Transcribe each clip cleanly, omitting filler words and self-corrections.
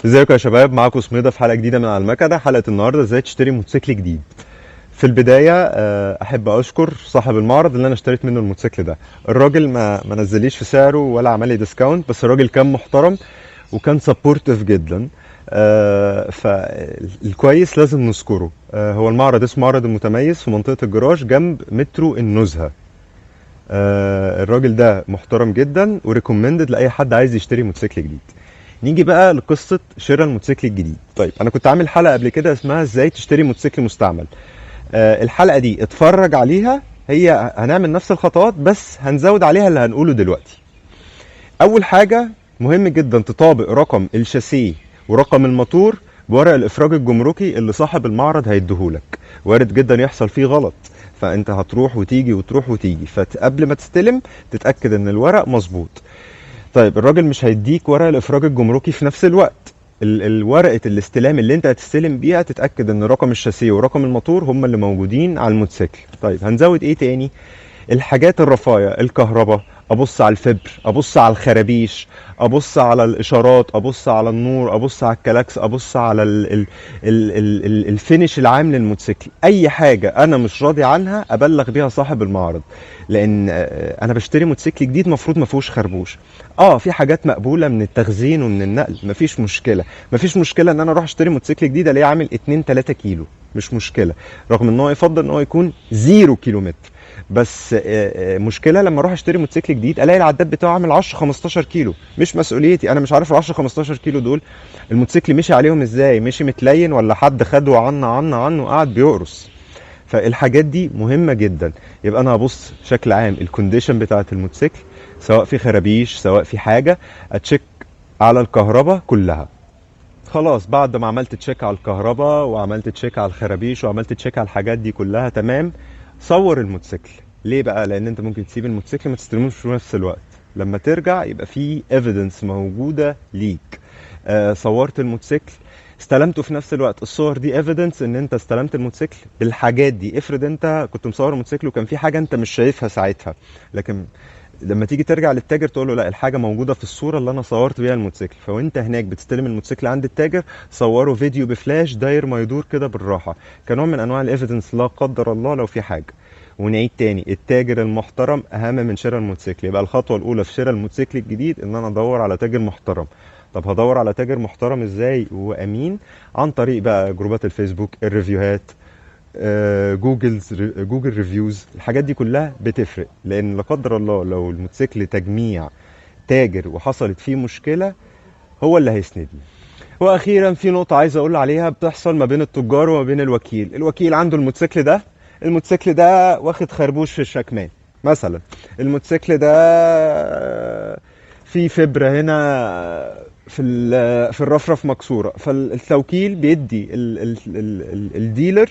ازيكم يا شباب، معاكم سميدة في حلقة جديدة من على المكنة. حلقة النهاردة ازاي تشتري موتوسيكل جديد. في البداية احب اشكر صاحب المعرض اللي انا اشتريت منه الموتوسيكل ده. الراجل ما نزليش في سعره ولا عمل لي ديسكاونت، بس الراجل كان محترم وكان سبورتيف جدا. فالكويس لازم نذكره. هو المعرض اسمه معرض المتميز في منطقة الجراج جنب مترو النزهة. الراجل ده محترم جدا وريكومندد لاي حد عايز يشتري موتوسيكل جديد. نيجي بقى لقصه شراء الموتوسيكل الجديد. طيب انا كنت عامل حلقه قبل كده اسمها ازاي تشتري موتوسيكل مستعمل. الحلقه دي اتفرج عليها، هي هنعمل نفس الخطوات بس هنزود عليها اللي هنقوله دلوقتي. اول حاجه مهم جدا تطابق رقم الشاسيه ورقم الموتور بورق الافراج الجمركي اللي صاحب المعرض هيديهولك. وارد جدا يحصل فيه غلط، فانت هتروح وتيجي وتروح وتيجي، فقبل ما تستلم تتاكد ان الورق مظبوط. طيب الراجل مش هيديك ورق الافراج الجمركي في نفس الوقت. الورقه الاستلام اللي انت هتستلم بيها تتاكد ان رقم الشاسيه ورقم الموتور هم اللي موجودين على الموتوسيكل. طيب هنزود ايه تاني؟ الحاجات الرفايع، الكهرباء، ابص على الفبر، ابص على الخرابيش، ابص على الاشارات، ابص على النور، ابص على الكلاكس، ابص على الفينش العام للموتوسيكل. اي حاجه انا مش راضي عنها ابلغ بيها صاحب المعرض، لان انا بشتري موتوسيكل جديد مفروض ما فيهوش خربوش. في حاجات مقبوله من التخزين ومن النقل، مفيش مشكله. مفيش مشكله ان انا اروح اشتري موتوسيكل جديد الاقيه عامل 2 3 كيلو، مش مشكله، رغم ان هو يفضل ان هو يكون 0 كيلومتر. بس مشكله لما اروح اشتري موتوسيكل جديد الاقي العداد بتاعه عامل 10 15 كيلو. مش مسؤوليتي، انا مش عارف ال 10 15 كيلو دول الموتوسيكل مشي عليهم ازاي، مشي متلين ولا حد خده عنه وقعد بيقرص. فالحاجات دي مهمه جدا. يبقى انا هبص بشكل عام الكونديشن بتاعه الموتوسيكل، سواء في خرابيش سواء في حاجه، اتشيك على الكهرباء كلها. خلاص بعد ما عملت تشيك على الكهرباء وعملت تشيك على الخرابيش وعملت تشيك على الحاجات دي كلها تمام، صور الموتوسيكل. ليه بقى؟ لان انت ممكن تسيب الموتوسيكل ما تستلموش في نفس الوقت، لما ترجع يبقى في ايفيدنس موجوده ليك. صورت الموتوسيكل، استلمته في نفس الوقت. الصور دي ايفيدنس ان انت استلمت الموتوسيكل بالحاجات دي. افرض انت كنت مصور الموتوسيكل وكان في حاجه انت مش شايفها ساعتها، لكن لما تيجي ترجع للتاجر تقول له لا، الحاجه موجوده في الصوره اللي انا صورت بيها الموتوسيكل. فوانت هناك بتستلم الموتوسيكل عند التاجر صوره فيديو بفلاش داير ما يدور كده بالراحه، كنوع من انواع الايفيدنس لا قدر الله لو في حاجه. ونعيد تاني، التاجر المحترم اهم من شراء الموتوسيكل. يبقى الخطوه الاولى في شراء الموتوسيكل الجديد ان انا ادور على تاجر محترم. طب هدور على تاجر محترم ازاي وامين؟ عن طريق بقى جروبات الفيسبوك، الريفيوهات، جوجل ريفيوز. الحاجات دي كلها بتفرق، لان لا قدر الله لو الموتوسيكل تجميع تاجر وحصلت فيه مشكله هو اللي هيسندني. واخيرا في نقطه عايز اقول عليها بتحصل ما بين التجار وما بين الوكيل. الوكيل عنده الموتوسيكل ده واخد خربوش في الشكمان مثلا، الموتوسيكل ده في فبرة هنا في الرفرف مكسوره، فالتوكيل بيدي الديلر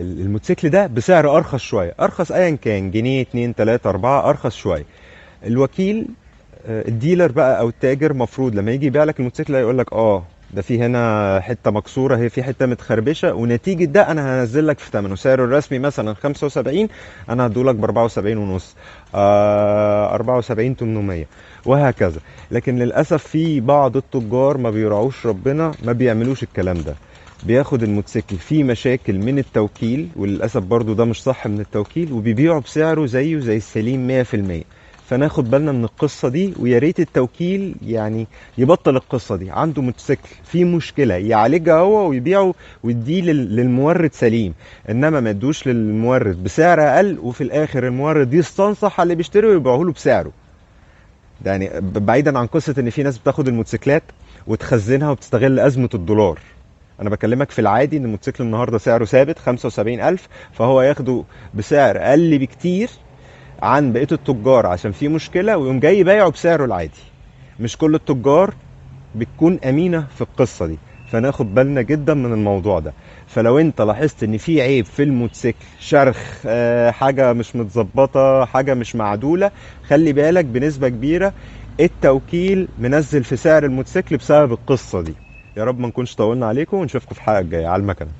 الموتوسيكل ده بسعر ارخص شويه، ارخص ايا كان، جنيه 2 3 4، ارخص شويه. الوكيل الديلر بقى او التاجر مفروض لما يجي يبيع لك الموتوسيكل يقول لك ده في هنا حته مكسوره، هي في حته متخربشه، ونتيجه ده انا هنزل لك في ثمنه. سعره الرسمي مثلا 75، انا هدولك ب 74 ونص، 74 800 وهكذا. لكن للاسف في بعض التجار ما بيراعوش ربنا، ما بيعملوش الكلام ده، بياخد الموتوسيكل فيه مشاكل من التوكيل، وللاسف برضو ده مش صح من التوكيل، وبيبيعه بسعره زيه زي السليم 100%. فناخد بالنا من القصه دي، ويا ريت التوكيل يعني يبطل القصه دي. عنده موتوسيكل فيه مشكله يعالجها هو ويبيعه ويديه للمورد سليم، انما ما يدوش للمورد بسعر اقل وفي الاخر المورد يستنصح على اللي بيشتري ويبيعه له بسعره. ده يعني بعيدا عن قصه ان في ناس بتاخد الموتوسيكلات وتخزنها وبتستغل ازمه الدولار. انا بكلمك في العادي ان الموتوسيكل النهارده سعره ثابت 75,000، فهو ياخده بسعر اقل بكتير عن بقيه التجار عشان في مشكله، ويقوم جاي بايعه بسعره العادي. مش كل التجار بتكون امينه في القصه دي، فناخد بالنا جدا من الموضوع ده. فلو انت لاحظت ان في عيب في الموتوسيكل، شرخ، حاجه مش متظبطه، حاجه مش معدوله، خلي بالك بنسبه كبيره التوكيل منزل في سعر الموتوسيكل بسبب القصه دي. يا رب ما نكونش طولنا عليكم، ونشوفكم في الحلقه الجايه على المكنه.